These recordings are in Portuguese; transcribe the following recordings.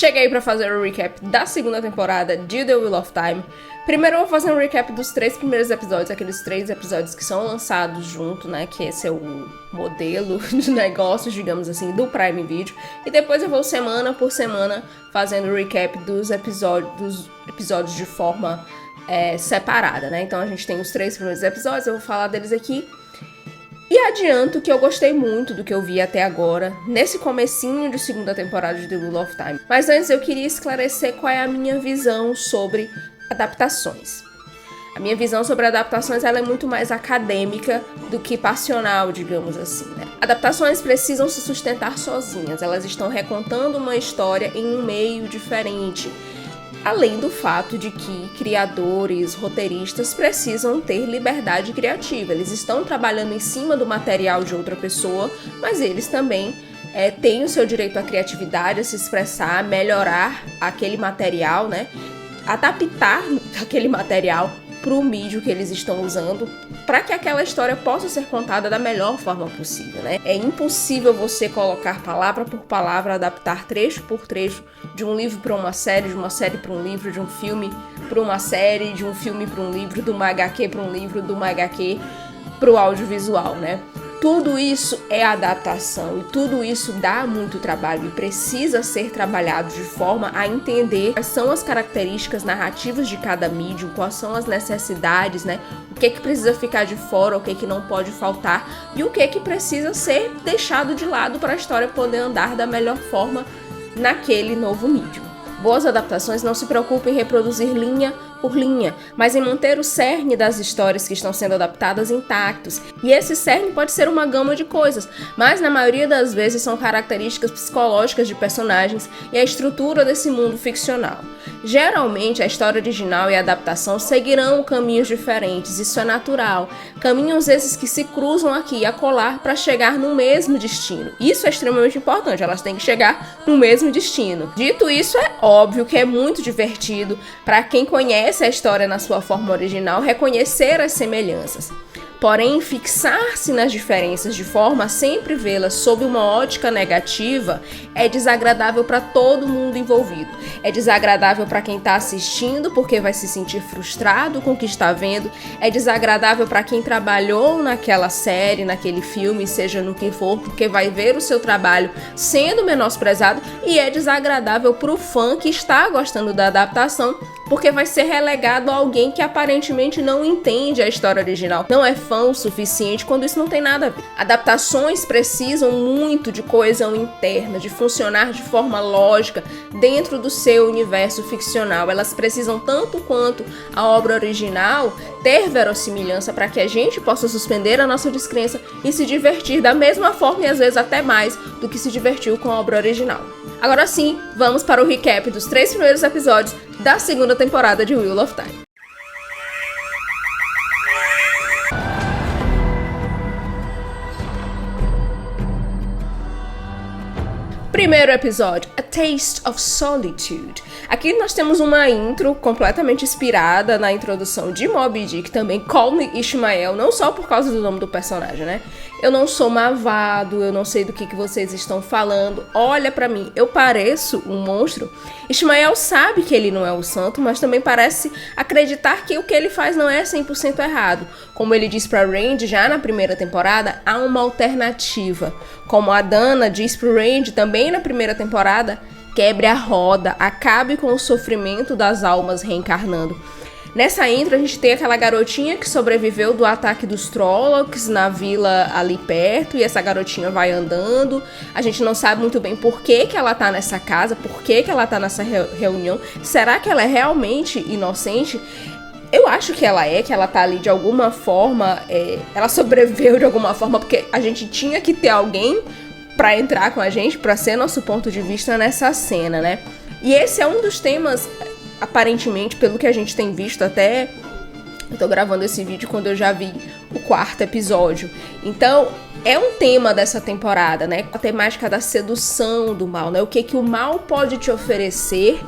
Cheguei pra fazer o recap da segunda temporada de The Wheel of Time. Primeiro eu vou fazer um recap dos 3 primeiros episódios, aqueles 3 episódios que são lançados junto, né, que esse é o modelo de negócios, digamos assim, do Prime Video. E depois eu vou semana por semana fazendo o recap dos episódios de forma separada, né. Então a gente tem os 3 primeiros episódios, eu vou falar deles aqui. E adianto que eu gostei muito do que eu vi até agora, nesse comecinho de segunda temporada de The Wheel of Time. Mas antes eu queria esclarecer qual é a minha visão sobre adaptações. A minha visão sobre adaptações ela é muito mais acadêmica do que passional, digamos assim, né? Adaptações precisam se sustentar sozinhas, elas estão recontando uma história em um meio diferente. Além do fato de que criadores, roteiristas precisam ter liberdade criativa. Eles estão trabalhando em cima do material de outra pessoa, mas eles também têm o seu direito à criatividade, a se expressar, a melhorar aquele material, né? Adaptar aquele material para o mídio que eles estão usando, para que aquela história possa ser contada da melhor forma possível, né? É impossível você colocar palavra por palavra, adaptar trecho por trecho de um livro para uma série, de uma série para um livro, de um filme para uma série, de um filme para um livro, de uma HQ para um livro, de uma HQ para o audiovisual, né? Tudo isso é adaptação e tudo isso dá muito trabalho e precisa ser trabalhado de forma a entender quais são as características narrativas de cada mídia, quais são as necessidades, né? O que precisa ficar de fora, o que não pode faltar e o que precisa ser deixado de lado para a história poder andar da melhor forma naquele novo mídio. Boas adaptações não se preocupam em reproduzir linha por linha, mas em manter o cerne das histórias que estão sendo adaptadas intactos. E esse cerne pode ser uma gama de coisas, mas na maioria das vezes são características psicológicas de personagens e a estrutura desse mundo ficcional. Geralmente a história original e a adaptação seguirão caminhos diferentes, isso é natural. Caminhos esses que se cruzam aqui e acolá para chegar no mesmo destino. Isso é extremamente importante, elas têm que chegar no mesmo destino. Dito isso, é óbvio que é muito divertido para quem conhece a história na sua forma original reconhecer as semelhanças. Porém, fixar-se nas diferenças de forma a sempre vê-las sob uma ótica negativa é desagradável para todo mundo envolvido. É desagradável para quem está assistindo porque vai se sentir frustrado com o que está vendo. É desagradável para quem trabalhou naquela série, naquele filme, seja no que for, porque vai ver o seu trabalho sendo menosprezado. E é desagradável para o fã que está gostando da adaptação porque vai ser relegado a alguém que aparentemente não entende a história original, não é fã o suficiente, quando isso não tem nada a ver. Adaptações precisam muito de coesão interna, de funcionar de forma lógica dentro do seu universo ficcional. Elas precisam, tanto quanto a obra original, ter verossimilhança para que a gente possa suspender a nossa descrença e se divertir da mesma forma e às vezes até mais do que se divertiu com a obra original. Agora sim, vamos para o recap dos 3 primeiros episódios da segunda temporada de Wheel of Time. Primeiro episódio, A Taste of Solitude. Aqui nós temos uma intro completamente inspirada na introdução de Moby Dick, também Call Me Ishmael, não só por causa do nome do personagem, né? Eu não sou malvado, eu não sei do que vocês estão falando, olha pra mim, eu pareço um monstro. Ishmael sabe que ele não é o santo, mas também parece acreditar que o que ele faz não é 100% errado. Como ele diz pra Randy já na primeira temporada, há uma alternativa. Como a Dana diz pro Randy também na primeira temporada, quebre a roda, acabe com o sofrimento das almas reencarnando. Nessa intro a gente tem aquela garotinha que sobreviveu do ataque dos Trollocs na vila ali perto, e essa garotinha vai andando, a gente não sabe muito bem por que ela tá nessa casa, por que ela tá nessa reunião, será que ela é realmente inocente? Eu acho que ela tá ali de alguma forma, ela sobreviveu de alguma forma, porque a gente tinha que ter alguém pra entrar com a gente, pra ser nosso ponto de vista nessa cena, né? E esse é um dos temas, aparentemente, pelo que a gente tem visto até... Eu tô gravando esse vídeo quando eu já vi o 4º episódio. Então, é um tema dessa temporada, né? A temática da sedução do mal, né? O que o mal pode te oferecer,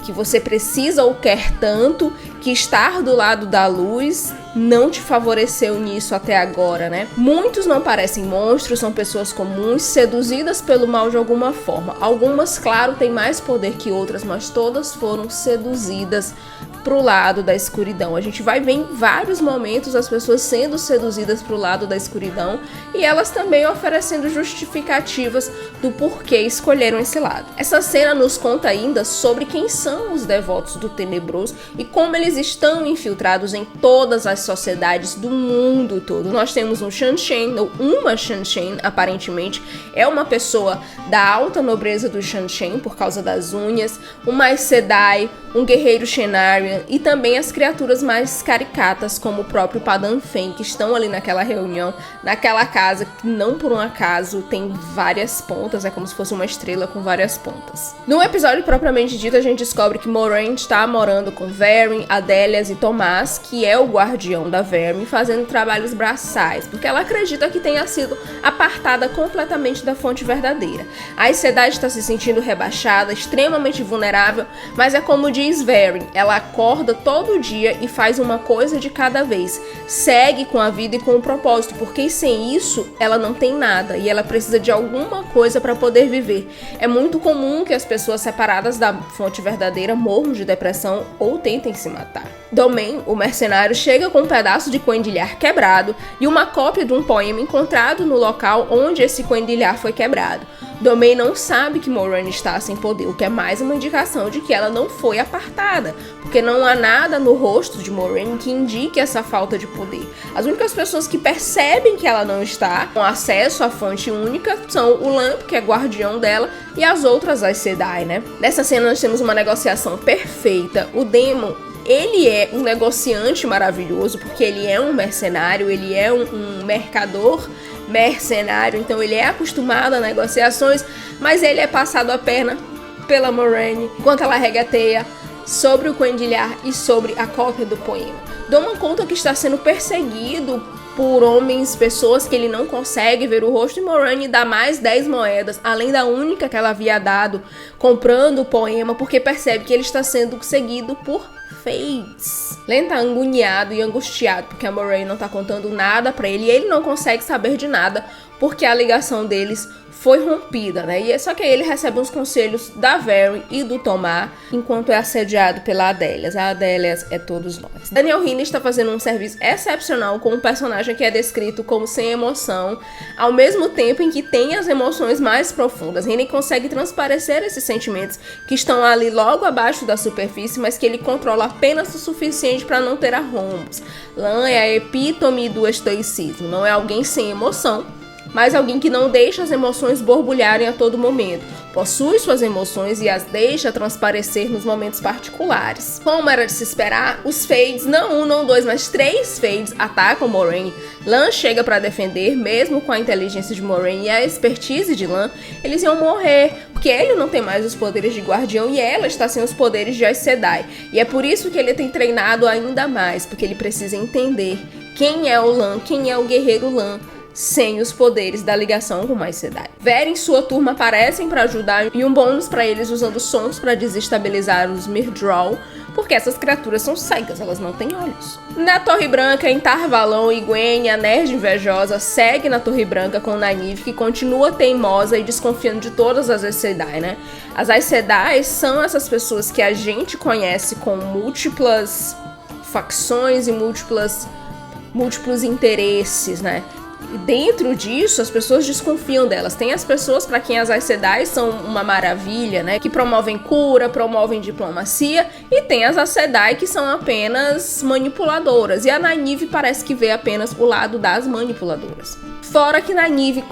que você precisa ou quer tanto, que estar do lado da luz não te favoreceu nisso até agora, né? Muitos não parecem monstros, são pessoas comuns, seduzidas pelo mal de alguma forma. Algumas, claro, têm mais poder que outras, mas todas foram seduzidas pro lado da escuridão. A gente vai ver em vários momentos as pessoas sendo seduzidas pro lado da escuridão e elas também oferecendo justificativas do porquê escolheram esse lado. Essa cena nos conta ainda sobre quem são os devotos do tenebroso e como eles estão infiltrados em todas as sociedades do mundo todo. Nós temos um Seanchan, ou uma Seanchan, aparentemente, é uma pessoa da alta nobreza do Seanchan por causa das unhas, uma Aes Sedai, um guerreiro Shenarian e também as criaturas mais caricatas, como o próprio Padan Fain, que estão ali naquela reunião, naquela casa que não por um acaso tem várias pontas, é como se fosse uma estrela com várias pontas. No episódio propriamente dito, a gente descobre que Moiraine está morando com Verin, Adélias e Tomás, que é o guardião da Verin, fazendo trabalhos braçais, porque ela acredita que tenha sido apartada completamente da fonte verdadeira. A Aes Sedai está se sentindo rebaixada, extremamente vulnerável, mas é como diz Verin, ela acorda todo dia e faz uma coisa de cada vez, segue com a vida e com o propósito, porque sem isso ela não tem nada e ela precisa de alguma coisa para poder viver. É muito comum que as pessoas separadas da fonte verdadeira morram de depressão ou tentem se matar. Domain, o mercenário, chega com um pedaço de coendilhar quebrado e uma cópia de um poema encontrado no local onde esse coendilhar foi quebrado. Domain não sabe que Moiraine está sem poder, o que é mais uma indicação de que ela não foi apartada, porque não há nada no rosto de Moiraine que indique essa falta de poder. As únicas pessoas que percebem que ela não está com acesso à fonte única são o Lan, que é guardião dela, e as outras Aes Sedai, né? Nessa cena nós temos uma negociação perfeita. O Daemon, ele é um negociante maravilhoso, porque ele é um mercenário, ele é um mercador mercenário, então ele é acostumado a negociações, mas ele é passado a perna pela Moiraine enquanto ela regateia sobre o coendilhar e sobre a cópia do poema. Daemon conta que está sendo perseguido por homens, pessoas que ele não consegue ver o rosto, e Moiraine dá mais 10 moedas, além da única que ela havia dado, comprando o poema, porque percebe que ele está sendo seguido por Fates. Len tá agoniado e angustiado porque a Moiraine não tá contando nada pra ele e ele não consegue saber de nada porque a ligação deles foi rompida, né? E é só que aí ele recebe uns conselhos da Verin e do Tomás enquanto é assediado pela Adélias. A Adélias é todos nós. Daniel Rhinna está fazendo um serviço excepcional com um personagem que é descrito como sem emoção, ao mesmo tempo em que tem as emoções mais profundas. Rhinna consegue transparecer esses sentimentos que estão ali logo abaixo da superfície, mas que ele controla apenas o suficiente para não ter arrombos. Lan é a epítome do estoicismo, não é alguém sem emoção, mas alguém que não deixa as emoções borbulharem a todo momento. Possui suas emoções e as deixa transparecer nos momentos particulares. Como era de se esperar, os Fades, não um, não dois, mas 3 Fades atacam Moiraine. Lan chega para defender, mesmo com a inteligência de Moiraine e a expertise de Lan, eles iam morrer, porque ele não tem mais os poderes de guardião e ela está sem os poderes de Aes Sedai. E é por isso que ele tem treinado ainda mais, porque ele precisa entender quem é o Lan, quem é o guerreiro Lan, sem os poderes da ligação com Aes Sedai. Verin e sua turma aparecem para ajudar e um bônus para eles usando sons para desestabilizar os Myrddraal, porque essas criaturas são cegas, elas não têm olhos. Na Torre Branca, em Tar Valon, Egwene, a nerd invejosa, segue na Torre Branca com Nynaeve, que continua teimosa e desconfiando de todas as Aes Sedai, né? As Aes Sedai são essas pessoas que a gente conhece com múltiplas facções e múltiplos interesses, né? E dentro disso, as pessoas desconfiam delas. Tem as pessoas para quem as Aes Sedai são uma maravilha, né? Que promovem cura, promovem diplomacia. E tem as Aes Sedai que são apenas manipuladoras. E a Nynaeve parece que vê apenas o lado das manipuladoras. Fora que Nynaeve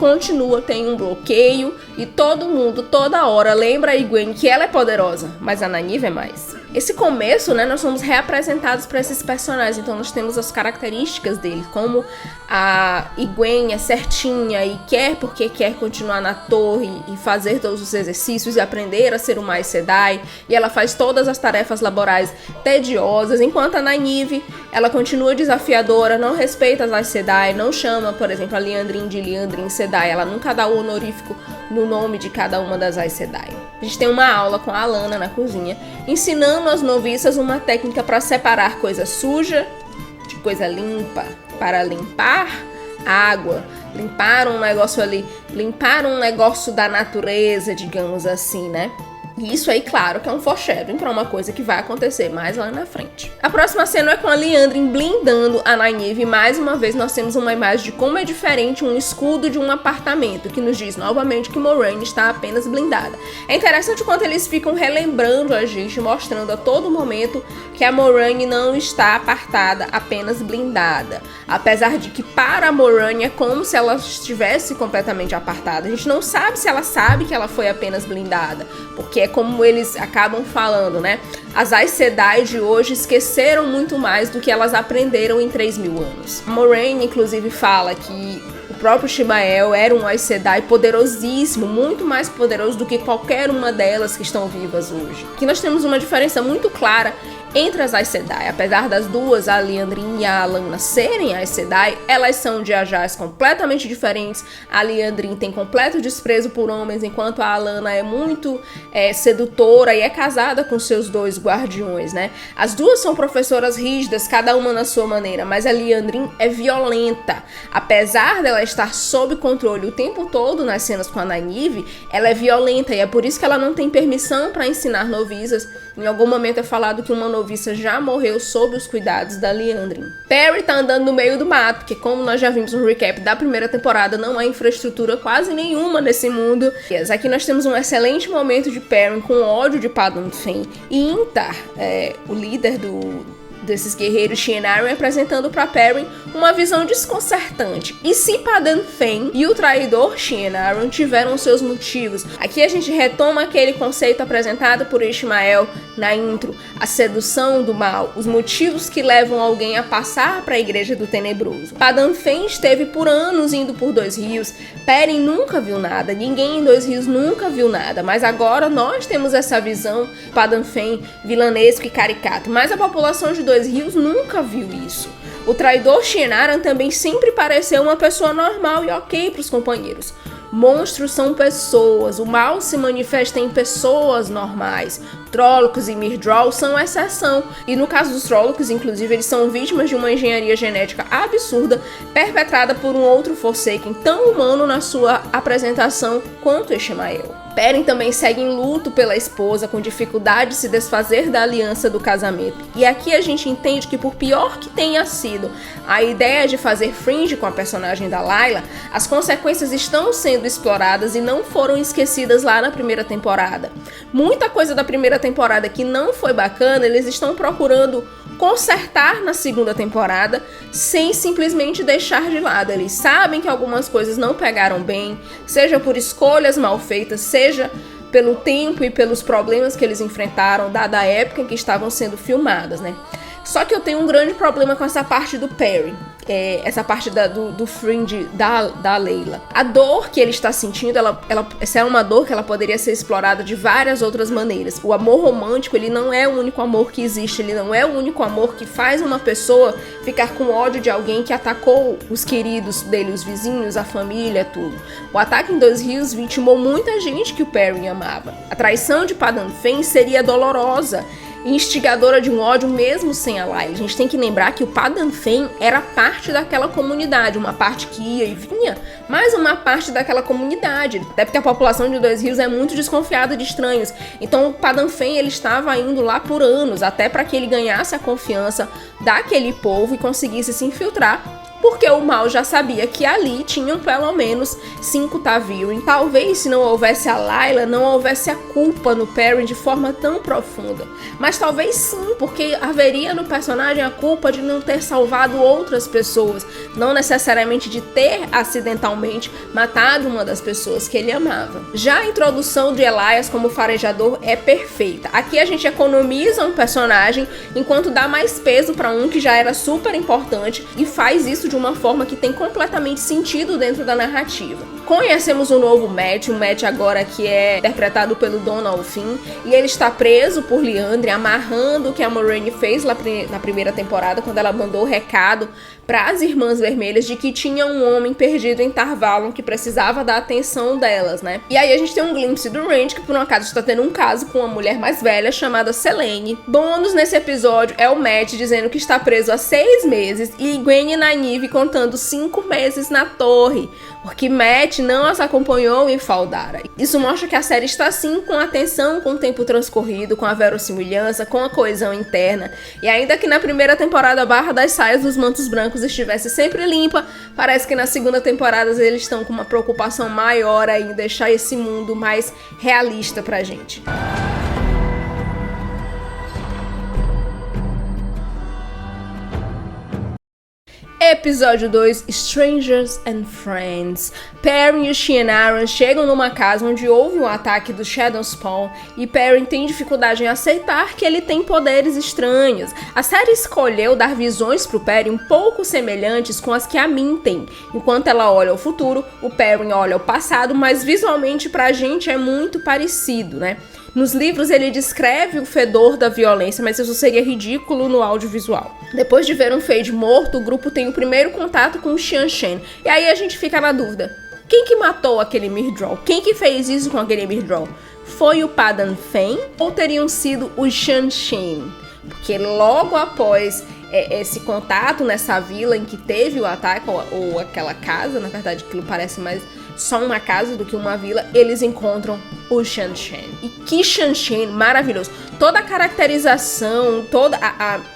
tem um bloqueio e todo mundo, toda hora, lembra a Egwene que ela é poderosa, mas a Nynaeve é mais. Esse começo, né, nós somos reapresentados para esses personagens, então nós temos as características deles, como a Egwene é certinha e quer porque quer continuar na torre e fazer todos os exercícios e aprender a ser uma Aes Sedai, e ela faz todas as tarefas laborais tediosas, enquanto a Nynaeve, ela continua desafiadora, não respeita as Aes Sedai, não chama, por exemplo, a Liandrin de Liandrin Sedai, ela nunca dá o honorífico no nome de cada uma das Aes Sedai. A gente tem uma aula com a Alanna na cozinha, ensinando às noviças uma técnica para separar coisa suja de coisa limpa, para limpar água, limpar um negócio ali, limpar um negócio da natureza, digamos assim, né? E isso aí, claro, que é um foreshadowing pra uma coisa que vai acontecer mais lá na frente. A próxima cena é com a Liandrin blindando a Nynaeve e mais uma vez nós temos uma imagem de como é diferente um escudo de um apartamento, que nos diz novamente que Moraine está apenas blindada. É interessante quando eles ficam relembrando a gente, mostrando a todo momento que a Moraine não está apartada, apenas blindada. Apesar de que para a Moraine é como se ela estivesse completamente apartada. A gente não sabe se ela sabe que ela foi apenas blindada, porque é como eles acabam falando, né? As Aes Sedai de hoje esqueceram muito mais do que elas aprenderam em 3.000 anos. A Moraine, inclusive, fala que o próprio Ishamael era um Aes Sedai poderosíssimo, muito mais poderoso do que qualquer uma delas que estão vivas hoje. Aqui nós temos uma diferença muito clara entre as Aes Sedai. Apesar das duas, a Liandrin e a Alanna, serem Aes Sedai, elas são de Ajars completamente diferentes. A Liandrin tem completo desprezo por homens, enquanto a Alanna é muito sedutora e é casada com seus dois guardiões, né? As duas são professoras rígidas, cada uma na sua maneira, mas a Liandrin é violenta. Apesar dela estar sob controle o tempo todo nas cenas com a Nynaeve, ela é violenta e é por isso que ela não tem permissão para ensinar noviças. Em algum momento é falado que uma noviça já morreu sob os cuidados da Liandrin. Perry tá andando no meio do mato, porque como nós já vimos no recap da primeira temporada, não há infraestrutura quase nenhuma nesse mundo. E aqui nós temos um excelente momento de Perry com ódio de Padan Fain e Intar, o líder desses guerreiros Shienaran, apresentando para Perrin uma visão desconcertante. E se Padan Fain e o traidor Shienaran tiveram seus motivos? Aqui a gente retoma aquele conceito apresentado por Ishamael na intro, a sedução do mal, os motivos que levam alguém a passar para a Igreja do Tenebroso. Padan Fain esteve por anos indo por Dois Rios, Perrin nunca viu nada, ninguém em Dois Rios nunca viu nada, mas agora nós temos essa visão, Padan Fain vilanesco e caricato, mas a população de Dois Rios nunca viu isso. O traidor Shienaran também sempre pareceu uma pessoa normal e ok para os companheiros. Monstros são pessoas, o mal se manifesta em pessoas normais. Trollocs e Myrddraal são exceção, e no caso dos Trollocs, inclusive, eles são vítimas de uma engenharia genética absurda perpetrada por um outro Forsaken tão humano na sua apresentação quanto Ishamael. Perrin também segue em luto pela esposa, com dificuldade de se desfazer da aliança do casamento. E aqui a gente entende que, por pior que tenha sido a ideia de fazer Fringe com a personagem da Layla, as consequências estão sendo exploradas e não foram esquecidas lá na primeira temporada. Muita coisa da primeira temporada que não foi bacana, eles estão procurando consertar na segunda temporada, sem simplesmente deixar de lado. Eles sabem que algumas coisas não pegaram bem, seja por escolhas mal feitas, seja pelo tempo e pelos problemas que eles enfrentaram, dada a época em que estavam sendo filmadas, né? Só que eu tenho um grande problema com essa parte do Perry, essa parte do Fringe da Layla. A dor que ele está sentindo, essa é uma dor que ela poderia ser explorada de várias outras maneiras. O amor romântico, ele não é o único amor que existe, ele não é o único amor que faz uma pessoa ficar com ódio de alguém que atacou os queridos dele, os vizinhos, a família, tudo. O ataque em Dois Rios vitimou muita gente que o Perry amava. A traição de Padan Fain seria dolorosa e instigadora de um ódio mesmo sem a Layla. A gente tem que lembrar que o Padan Fain era parte daquela comunidade, uma parte que ia e vinha, mas uma parte daquela comunidade, até porque a população de Dois Rios é muito desconfiada de estranhos. Então o Padan Fain, ele estava indo lá por anos, até para que ele ganhasse a confiança daquele povo e conseguisse se infiltrar, porque o mal já sabia que ali tinham pelo menos 5 ta'veren. Talvez, se não houvesse a Layla, não houvesse a culpa no Perrin de forma tão profunda. Mas talvez sim, porque haveria no personagem a culpa de não ter salvado outras pessoas, não necessariamente de ter acidentalmente matado uma das pessoas que ele amava. Já a introdução de Elias como farejador é perfeita. Aqui a gente economiza um personagem, enquanto dá mais peso para um que já era super importante, e faz isso de uma forma que tem completamente sentido dentro da narrativa. Conhecemos o novo Mat, o Mat agora que é interpretado pelo Donald Finn, e ele está preso por Liandrin, amarrando o que a Moraine fez lá na primeira temporada, quando ela mandou o recado para as Irmãs Vermelhas de que tinha um homem perdido em Tar Valon que precisava da atenção delas, né? E aí a gente tem um glimpse do Rand, que por um acaso está tendo um caso com uma mulher mais velha chamada Selene. Bônus nesse episódio é o Matt dizendo que está preso há 6 meses e Gwen e Nynaeve contando 5 meses na torre, porque Matt não as acompanhou em Faldara. Isso mostra que a série está sim com atenção com o tempo transcorrido, com a verossimilhança, com a coesão interna. E ainda que na primeira temporada a barra das saias dos mantos brancos estivesse sempre limpa, parece que na segunda temporada eles estão com uma preocupação maior em deixar esse mundo mais realista pra gente. Episódio 2, Strangers and Friends. Perrin e Shienaran chegam numa casa onde houve um ataque do Shadowspawn e Perrin tem dificuldade em aceitar que ele tem poderes estranhos. A série escolheu dar visões pro Perrin um pouco semelhantes com as que a Min tem. Enquanto ela olha ao futuro, o Perrin olha ao passado, mas visualmente pra gente é muito parecido, né? Nos livros ele descreve o fedor da violência, mas isso seria ridículo no audiovisual. Depois de ver um Feyd morto, o grupo tem o primeiro contato com o Sean Shen. E aí a gente fica na dúvida. Quem que matou aquele Myrddraal? Quem que fez isso com aquele Myrddraal? Foi o Padan Fain ou teriam sido os Sean Shen? Porque logo após esse contato nessa vila em que teve o ataque, ou aquela casa, na verdade aquilo parece mais só uma casa do que uma vila, eles encontram o Sean Shen. E que Sean Shen maravilhoso! Toda a caracterização,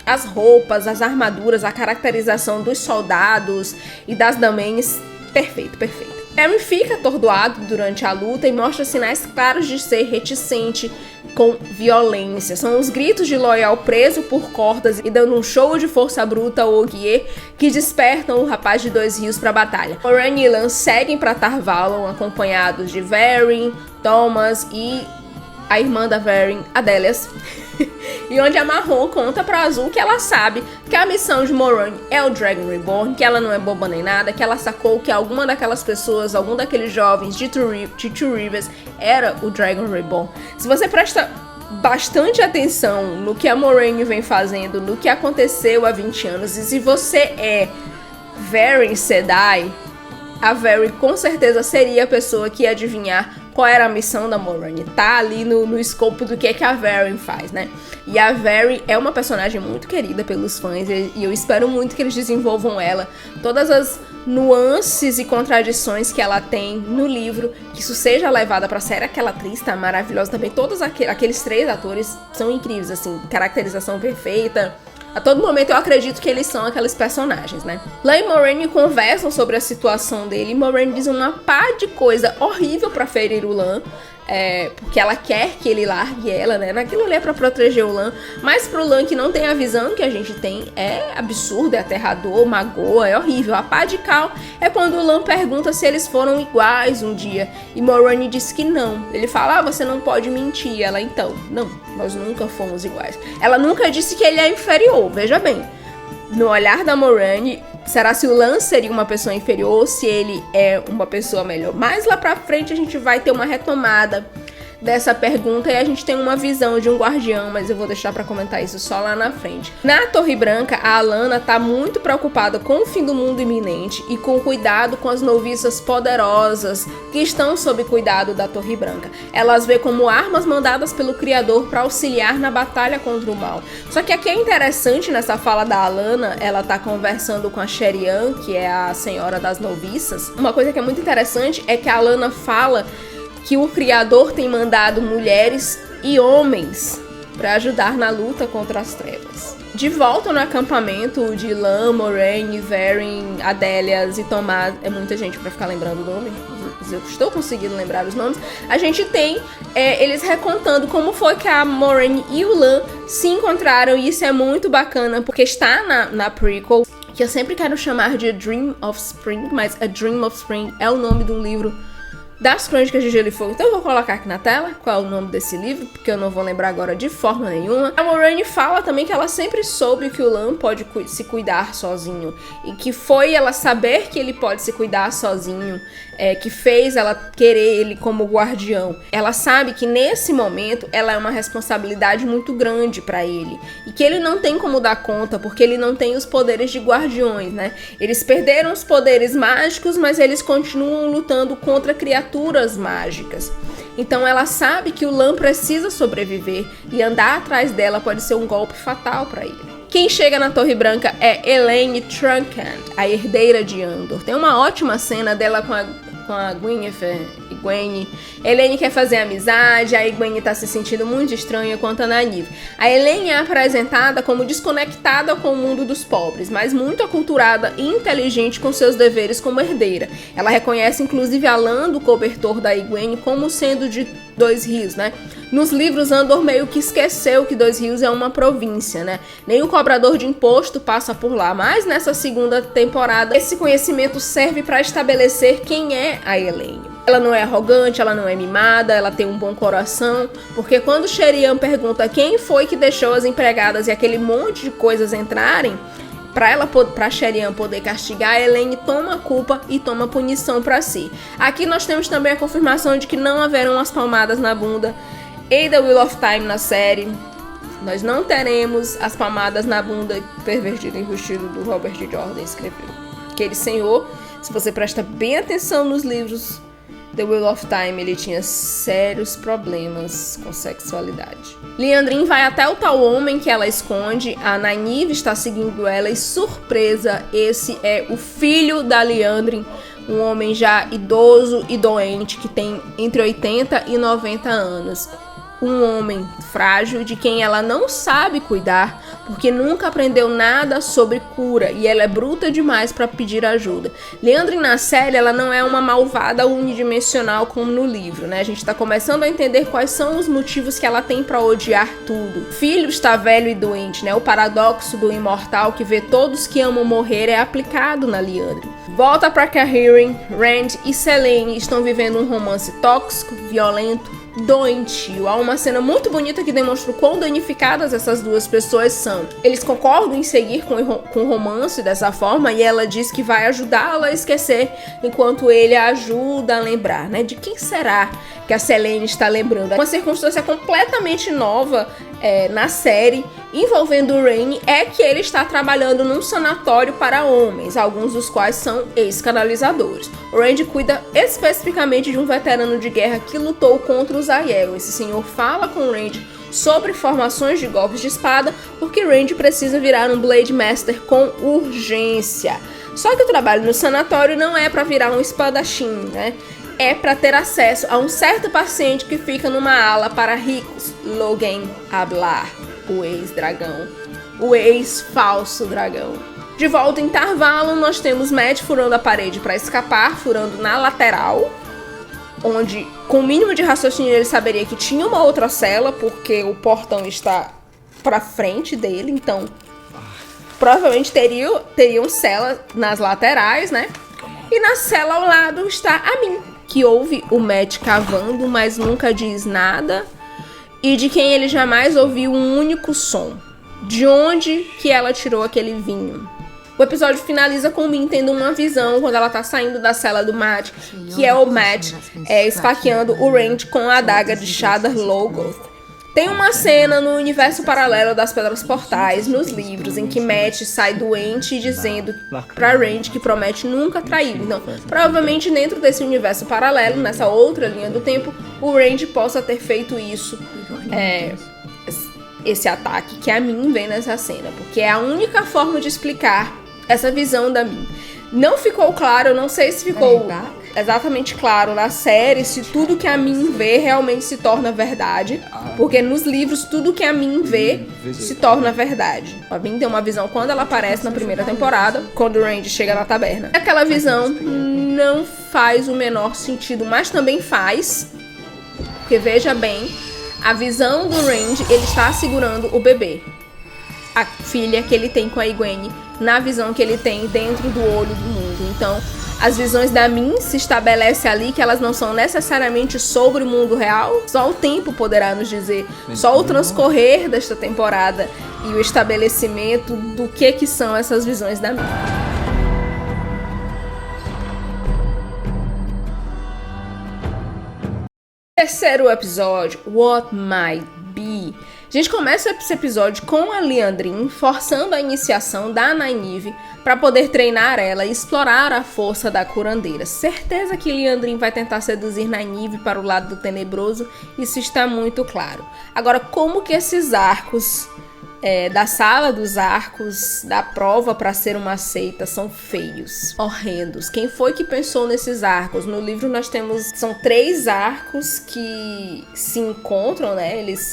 as roupas, as armaduras, a caracterização dos soldados e das Damains, perfeito, perfeito. Perrin fica atordoado durante a luta e mostra sinais claros de ser reticente com violência. São os gritos de Loial preso por cordas e dando um show de força bruta ao Ogier que despertam o rapaz de Dois Rios para a batalha. Moiraine e Lan seguem para Tar Valon acompanhados de Verin, Thomas e a irmã da Verin, Adélias. E onde a Marrom conta pra Azul que ela sabe que a missão de Moiraine é o Dragon Reborn, que ela não é boba nem nada, que ela sacou que alguma daquelas pessoas, algum daqueles jovens de Two Rivers era o Dragon Reborn. Se você presta bastante atenção no que a Moiraine vem fazendo, no que aconteceu há 20 anos, e se você é Verin Sedai, a Verin com certeza seria a pessoa que ia adivinhar qual era a missão da Moiraine. Tá ali no escopo do que a Verin faz, né? E a Verin é uma personagem muito querida pelos fãs e eu espero muito que eles desenvolvam ela. Todas as nuances e contradições que ela tem no livro, que isso seja levado pra série. Aquela atriz tá maravilhosa também. Todos aqueles 3 atores são incríveis, assim, caracterização perfeita. A todo momento eu acredito que eles são aqueles personagens, né? Lan e Moiraine conversam sobre a situação dele e Moiraine diz uma pá de coisa horrível pra ferir o Lan. Porque ela quer que ele largue ela, né? Naquilo ali é pra proteger o Lan. Mas pro Lan que não tem a visão que a gente tem, é absurdo, é aterrador, magoa, é horrível. A pá de cal é quando o Lan pergunta se eles foram iguais um dia. E Moiraine diz que não. Ele fala, você não pode mentir. Ela, então, não, nós nunca fomos iguais. Ela nunca disse que ele é inferior, veja bem. No olhar da Moiraine, será se o Lan seria uma pessoa inferior ou se ele é uma pessoa melhor? Mais lá pra frente a gente vai ter uma retomada dessa pergunta e a gente tem uma visão de um guardião, mas eu vou deixar pra comentar isso só lá na frente. Na Torre Branca, a Alanna tá muito preocupada com o fim do mundo iminente e com cuidado com as noviças poderosas que estão sob cuidado da Torre Branca. Ela as vê como armas mandadas pelo Criador para auxiliar na batalha contra o mal. Só que aqui é interessante nessa fala da Alanna, ela tá conversando com a Sherian, que é a senhora das noviças. Uma coisa que é muito interessante é que a Alanna fala que o Criador tem mandado mulheres e homens para ajudar na luta contra as trevas. De volta no acampamento de Lan, Moiraine, Verin, Adélias e Tomás, é muita gente para ficar lembrando o nome, eu estou conseguindo lembrar os nomes, a gente tem eles recontando como foi que a Moiraine e o Lan se encontraram, e isso é muito bacana, porque está na prequel, que eu sempre quero chamar de A Dream of Spring, mas A Dream of Spring é o nome de um livro das Crônicas de Gelo e Fogo. Então eu vou colocar aqui na tela qual é o nome desse livro, porque eu não vou lembrar agora de forma nenhuma. A Moiraine fala também que ela sempre soube que o Lan pode se cuidar sozinho, e que foi ela saber que ele pode se cuidar sozinho que fez ela querer ele como guardião. Ela sabe que nesse momento ela é uma responsabilidade muito grande para ele e que ele não tem como dar conta porque ele não tem os poderes de guardiões, né? Eles perderam os poderes mágicos, mas eles continuam lutando contra criaturas mágicas. Então ela sabe que o Lan precisa sobreviver e andar atrás dela pode ser um golpe fatal para ele. Quem chega na Torre Branca é Elaine Troncan, a herdeira de Andor. Tem uma ótima cena dela com a Gwyneth e Gwen. Elaine quer fazer amizade, a Gwen tá se sentindo muito estranha quanto a Nynaeve. A Elaine é apresentada como desconectada com o mundo dos pobres, mas muito aculturada e inteligente com seus deveres como herdeira. Ela reconhece inclusive a lã do cobertor da Gwen como sendo de Dois Rios, né? Nos livros, Andor meio que esqueceu que Dois Rios é uma província, né? Nem o cobrador de imposto passa por lá, mas nessa segunda temporada esse conhecimento serve para estabelecer quem é a Elaine. Ela não é arrogante, ela não é mimada, ela tem um bom coração, porque quando Sheriam pergunta quem foi que deixou as empregadas e aquele monte de coisas entrarem, para Sheriam poder castigar, a Elaine toma a culpa e toma a punição para si. Aqui nós temos também a confirmação de que não haverão as palmadas na bunda em The Wheel of Time na série. Nós não teremos as palmadas na bunda pervertida e enrustido do Robert G. Jordan escreveu. Aquele senhor, se você presta bem atenção nos livros The Wheel of Time, ele tinha sérios problemas com sexualidade. Liandrin vai até o tal homem que ela esconde, a Nynaeve está seguindo ela e, surpresa, esse é o filho da Liandrin, um homem já idoso e doente que tem entre 80 e 90 anos. Um homem frágil de quem ela não sabe cuidar porque nunca aprendeu nada sobre cura e ela é bruta demais para pedir ajuda. Liandrin na série, ela não é uma malvada unidimensional como no livro, né? A gente tá começando a entender quais são os motivos que ela tem para odiar tudo. O filho está velho e doente, né? O paradoxo do imortal que vê todos que amam morrer é aplicado na Liandrin. Volta para Cairhien, Rand e Selene estão vivendo um romance tóxico, violento, doentio. Há uma cena muito bonita que demonstra o quão danificadas essas duas pessoas são. Eles concordam em seguir com o romance dessa forma e ela diz que vai ajudá-la a esquecer enquanto ele a ajuda a lembrar, né? De quem será que a Selene está lembrando? Uma circunstância completamente nova na série envolvendo o Rain é que ele está trabalhando num sanatório para homens, alguns dos quais são ex-canalizadores. O Rand cuida especificamente de um veterano de guerra que lutou contra os Aiel. Esse senhor fala com o Rand sobre formações de golpes de espada, porque Rand precisa virar um Blade Master com urgência. Só que o trabalho no sanatório não é para virar um espadachim, né? É para ter acesso a um certo paciente que fica numa ala para ricos, Logan Ablar, o ex-dragão, o ex-falso dragão. De volta em Tarvalon, nós temos Mat furando a parede para escapar, furando na lateral, onde com o mínimo de raciocínio ele saberia que tinha uma outra cela, porque o portão está para frente dele, então provavelmente teriam celas nas laterais, né? E na cela ao lado está a Min, que ouve o Mat cavando, mas nunca diz nada, e de quem ele jamais ouviu um único som. De onde que ela tirou aquele vinho? O episódio finaliza com Min tendo uma visão quando ela tá saindo da cela do Mat, que é o Mat esfaqueando o Rand com a adaga de Shadar Logoth. Tem uma cena no universo paralelo das Pedras Portais, nos livros, em que Mat sai doente dizendo pra Rand que promete nunca traí-lo. Então, provavelmente dentro desse universo paralelo, nessa outra linha do tempo, o Rand possa ter feito isso, esse ataque que a Min vê nessa cena, porque é a única forma de explicar essa visão da Min. Não ficou claro, eu não sei se ficou exatamente claro na série se tudo que a Min vê realmente se torna verdade, porque nos livros tudo que a Min vê se torna verdade. A Min tem uma visão quando ela aparece na primeira temporada, quando o Rand chega na taberna. Aquela visão não faz o menor sentido, mas também faz, porque veja bem, a visão do Rand, ele está segurando o bebê, a filha que ele tem com a Egwene, na visão que ele tem dentro do olho do mundo. Então, as visões da Min se estabelece ali que elas não são necessariamente sobre o mundo real. Só o tempo poderá nos dizer, só o transcorrer desta temporada e o estabelecimento do que são essas visões da Min. Terceiro episódio, What Might Be. A gente começa esse episódio com a Liandrin forçando a iniciação da Nynaeve para poder treinar ela e explorar a força da curandeira. Certeza que Liandrin vai tentar seduzir Nynaeve para o lado do tenebroso, isso está muito claro. Agora, como que esses arcos da sala dos arcos, da prova para ser uma seita, são feios, horrendos? Quem foi que pensou nesses arcos? No livro nós temos, são 3 arcos que se encontram, né? Eles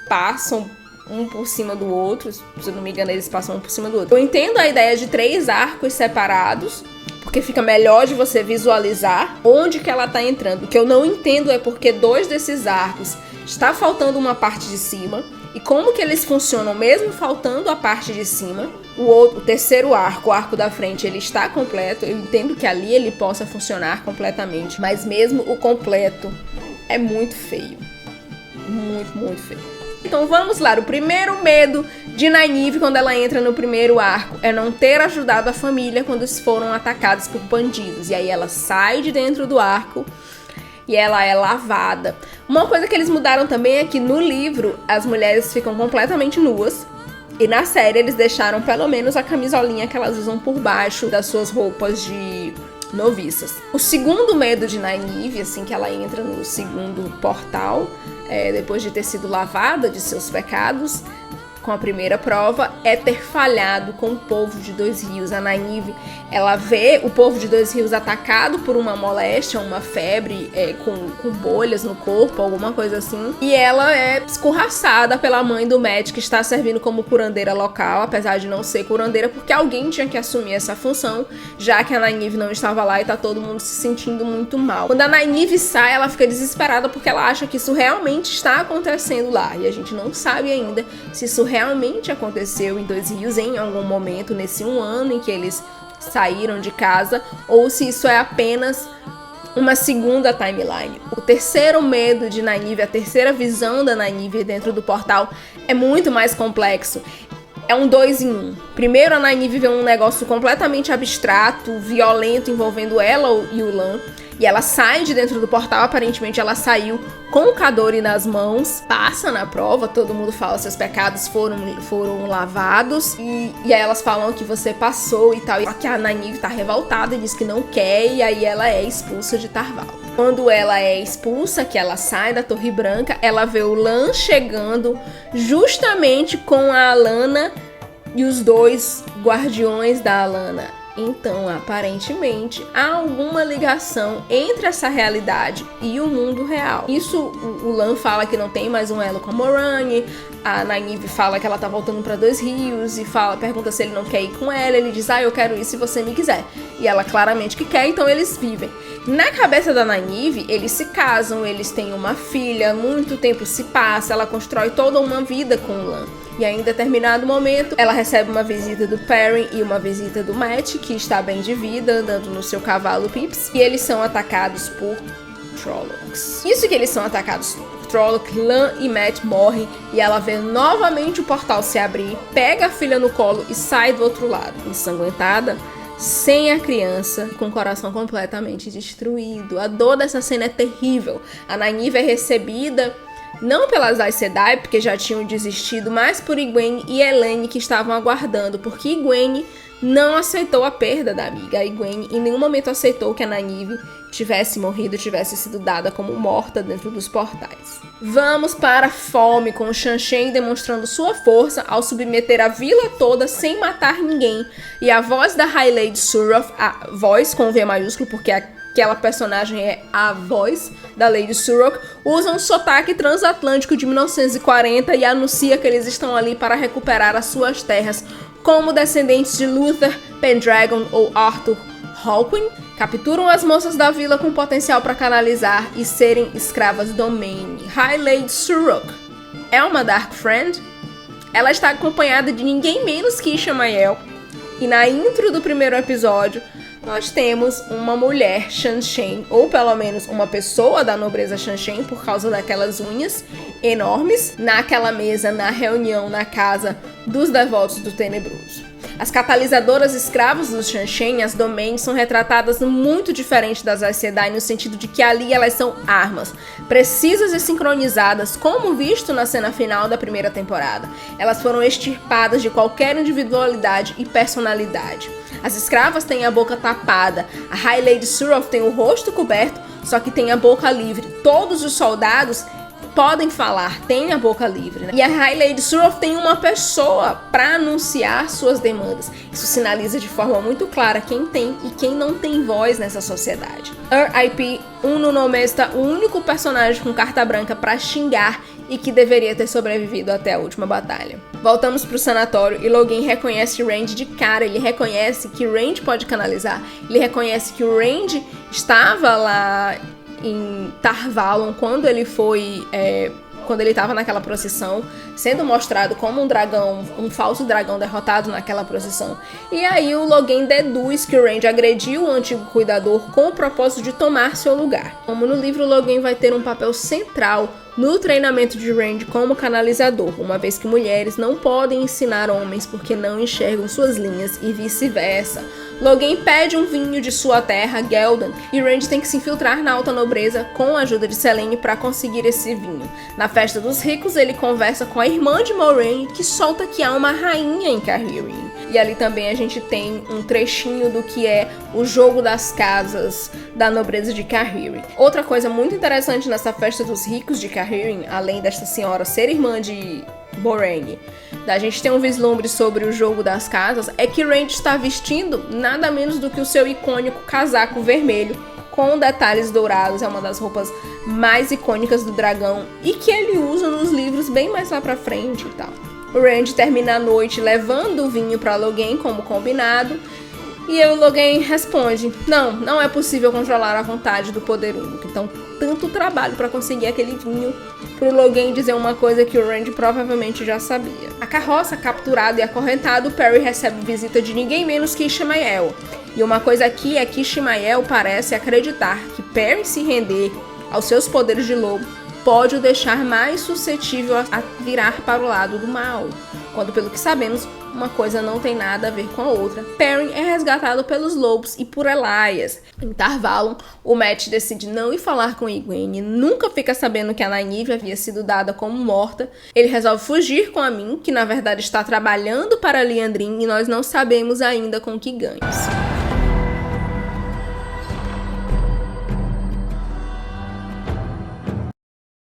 passam um por cima do outro, se eu não me engano eles passam um por cima do outro. Eu entendo a ideia de 3 arcos separados, porque fica melhor de você visualizar onde que ela tá entrando. O que eu não entendo é porque 2 desses arcos está faltando uma parte de cima, e como que eles funcionam mesmo faltando a parte de cima. O terceiro arco, o arco da frente, ele está completo. Eu entendo que ali ele possa funcionar completamente, mas mesmo o completo é muito feio. Muito, muito feio. Então vamos lá, o primeiro medo de Nynaeve quando ela entra no primeiro arco é não ter ajudado a família quando eles foram atacados por bandidos. E aí ela sai de dentro do arco e ela é lavada. Uma coisa que eles mudaram também é que no livro as mulheres ficam completamente nuas. E na série eles deixaram pelo menos a camisolinha que elas usam por baixo das suas roupas de noviças. O segundo medo de Nynaeve, assim que ela entra no segundo portal, depois de ter sido lavada de seus pecados com a primeira prova, é ter falhado com o povo de Dois Rios. A Nynaeve, ela vê o povo de Dois Rios atacado por uma moléstia, uma febre com bolhas no corpo, alguma coisa assim, e ela é escorraçada pela mãe do Matt, que está servindo como curandeira local, apesar de não ser curandeira, porque alguém tinha que assumir essa função, já que a Nynaeve não estava lá e tá todo mundo se sentindo muito mal. Quando a Nynaeve sai, ela fica desesperada porque ela acha que isso realmente está acontecendo lá, e a gente não sabe ainda se isso realmente aconteceu em Dois Rios em algum momento nesse 1 ano em que eles saíram de casa, ou se isso é apenas uma segunda timeline. O terceiro medo de Nynaeve, a terceira visão da Nynaeve dentro do portal é muito mais complexo. É um 2 em 1. Primeiro, a Nynaeve vê um negócio completamente abstrato, violento, envolvendo ela e o Lan. E ela sai de dentro do portal, aparentemente ela saiu com o Chadori nas mãos, passa na prova, todo mundo fala seus pecados foram lavados, e aí elas falam que você passou e tal, e que a Nynaeve tá revoltada e diz que não quer, e aí ela é expulsa de Tar Valon. Quando ela é expulsa, que ela sai da Torre Branca, ela vê o Lan chegando justamente com a Alanna e os 2 guardiões da Alanna. Então, aparentemente, há alguma ligação entre essa realidade e o mundo real. Isso, o Lan fala que não tem mais um elo com a Moraine, a Nynaeve fala que ela tá voltando pra Dois Rios e pergunta se ele não quer ir com ela, ele diz, eu quero ir se você me quiser. E ela claramente que quer, então eles vivem. Na cabeça da Nynaeve, eles se casam, eles têm uma filha, muito tempo se passa, ela constrói toda uma vida com o Lan. E aí, em determinado momento, ela recebe uma visita do Perrin e uma visita do Matt, que está bem de vida, andando no seu cavalo Pips. E eles são atacados por Trollocs. Isso que eles são atacados por Trollocs, Lan e Matt morrem. E ela vê novamente o portal se abrir, pega a filha no colo e sai do outro lado. Ensanguentada, sem a criança, com o coração completamente destruído. A dor dessa cena é terrível. A Nynaeve é recebida não pelas Aes Sedai, porque já tinham desistido, mas por Egwene e Elene, que estavam aguardando, porque Egwene não aceitou a perda da amiga. A Egwene em nenhum momento aceitou que a Nynaeve tivesse morrido, tivesse sido dada como morta dentro dos portais. Vamos para Fome, com o Shanshen demonstrando sua força ao submeter a vila toda sem matar ninguém. E a voz da High Lady Suroth, a voz com V maiúsculo, porque aquela personagem é a voz da Lady Suroth, usa um sotaque transatlântico de 1940 e anuncia que eles estão ali para recuperar as suas terras, como descendentes de Luther Pendragon ou Arthur Hawkwin. Capturam as moças da vila com potencial para canalizar e serem escravas do Maine. High Lady Suroth é uma Dark Friend. Ela está acompanhada de ninguém menos que Ishamael. E na intro do primeiro episódio, nós temos uma mulher Shanshen, ou pelo menos uma pessoa da nobreza Shanshen, por causa daquelas unhas enormes, naquela mesa, na reunião, na casa dos devotos do Tenebroso. As catalisadoras escravas dos Seanchan, as Domain, são retratadas muito diferente das Aes Sedai, no sentido de que ali elas são armas, precisas e sincronizadas, como visto na cena final da primeira temporada. Elas foram extirpadas de qualquer individualidade e personalidade. As escravas têm a boca tapada, a High Lady Suroth tem o rosto coberto, só que tem a boca livre. Todos os soldados podem falar, têm a boca livre, né? E a High Lady Suroth tem uma pessoa para anunciar suas demandas. Isso sinaliza de forma muito clara quem tem e quem não tem voz nessa sociedade. R.I.P. Uno Nomesta, o único personagem com carta branca para xingar e que deveria ter sobrevivido até a última batalha. Voltamos pro sanatório e Logain reconhece Rand de cara. Ele reconhece que Rand pode canalizar. Ele reconhece que o Rand estava lá em Tar Valon quando ele foi... quando ele estava naquela procissão, sendo mostrado como um dragão, um falso dragão derrotado naquela procissão. E aí o Logain deduz que o Rand agrediu o antigo cuidador com o propósito de tomar seu lugar. Como no livro, o Logain vai ter um papel central no treinamento de Rand como canalizador, uma vez que mulheres não podem ensinar homens porque não enxergam suas linhas e vice-versa. Logain pede um vinho de sua terra, Ghealdan, e Rand tem que se infiltrar na alta nobreza com a ajuda de Selene para conseguir esse vinho. Na festa dos ricos, ele conversa com a irmã de Moiraine, que solta que há uma rainha em Caerhun. E ali também a gente tem um trechinho do que é o jogo das casas da nobreza de Caerhun. Outra coisa muito interessante nessa festa dos ricos de Caerhun, além desta senhora ser irmã de Moiraine, da gente ter um vislumbre sobre o jogo das casas, é que Rand está vestindo nada menos do que o seu icônico casaco vermelho com detalhes dourados. É uma das roupas mais icônicas do dragão e que ele usa nos livros bem mais lá pra frente e tal. O Rand termina a noite levando o vinho para Logain como combinado, e o Logain responde: não é possível controlar a vontade do poder único. Então, tanto trabalho para conseguir aquele vinho pro Logain dizer uma coisa que o Rand provavelmente já sabia. A carroça, capturado e acorrentado, Perry recebe visita de ninguém menos que Ishamael. E uma coisa aqui é que Ishamael parece acreditar que Perry se render aos seus poderes de lobo pode o deixar mais suscetível a virar para o lado do mal, quando, pelo que sabemos, uma coisa não tem nada a ver com a outra. Perrin é resgatado pelos lobos e por Elyas. Em Tar Valon, o Mat decide não ir falar com Egwene, nunca fica sabendo que a Nynaeve havia sido dada como morta. Ele resolve fugir com a Min, que na verdade está trabalhando para Liandrin, e nós não sabemos ainda com que ganhos.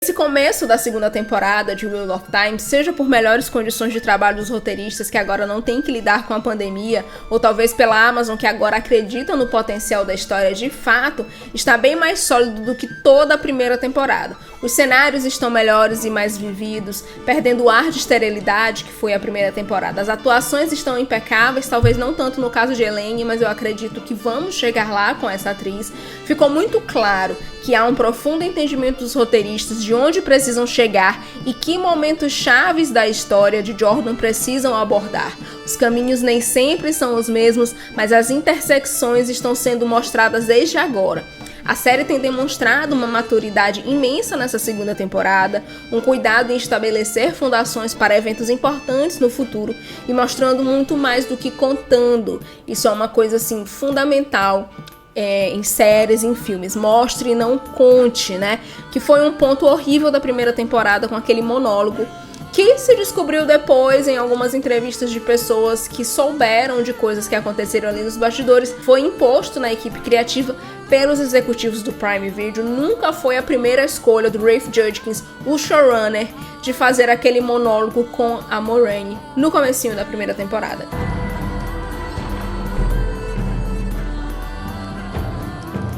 Esse começo da segunda temporada de Wheel of Time, seja por melhores condições de trabalho dos roteiristas que agora não têm que lidar com a pandemia, ou talvez pela Amazon que agora acredita no potencial da história de fato, está bem mais sólido do que toda a primeira temporada. Os cenários estão melhores e mais vividos, perdendo o ar de esterilidade que foi a primeira temporada. As atuações estão impecáveis, talvez não tanto no caso de Elaine, mas eu acredito que vamos chegar lá com essa atriz. Ficou muito claro que há um profundo entendimento dos roteiristas de onde precisam chegar e que momentos chaves da história de Jordan precisam abordar. Os caminhos nem sempre são os mesmos, mas as intersecções estão sendo mostradas desde agora. A série tem demonstrado uma maturidade imensa nessa segunda temporada, um cuidado em estabelecer fundações para eventos importantes no futuro e mostrando muito mais do que contando. Isso é uma coisa assim fundamental em séries, em filmes. Mostre e não conte, né? Que foi um ponto horrível da primeira temporada com aquele monólogo que se descobriu depois em algumas entrevistas de pessoas que souberam de coisas que aconteceram ali nos bastidores. Foi imposto na equipe criativa pelos executivos do Prime Video. Nunca foi a primeira escolha do Rafe Judkins, o showrunner, de fazer aquele monólogo com a Moiraine no comecinho da primeira temporada.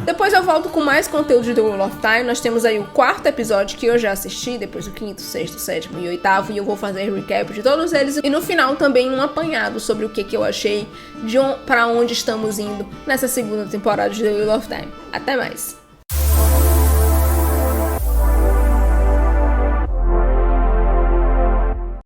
Depois eu volto com mais conteúdo de The Wheel of Time. Nós temos aí o 4º episódio que eu já assisti, depois o 5º, 6º, 7º e 8º, e eu vou fazer recap de todos eles. E no final também um apanhado sobre o que eu achei, para onde estamos indo nessa segunda temporada de The Wheel of Time. Até mais!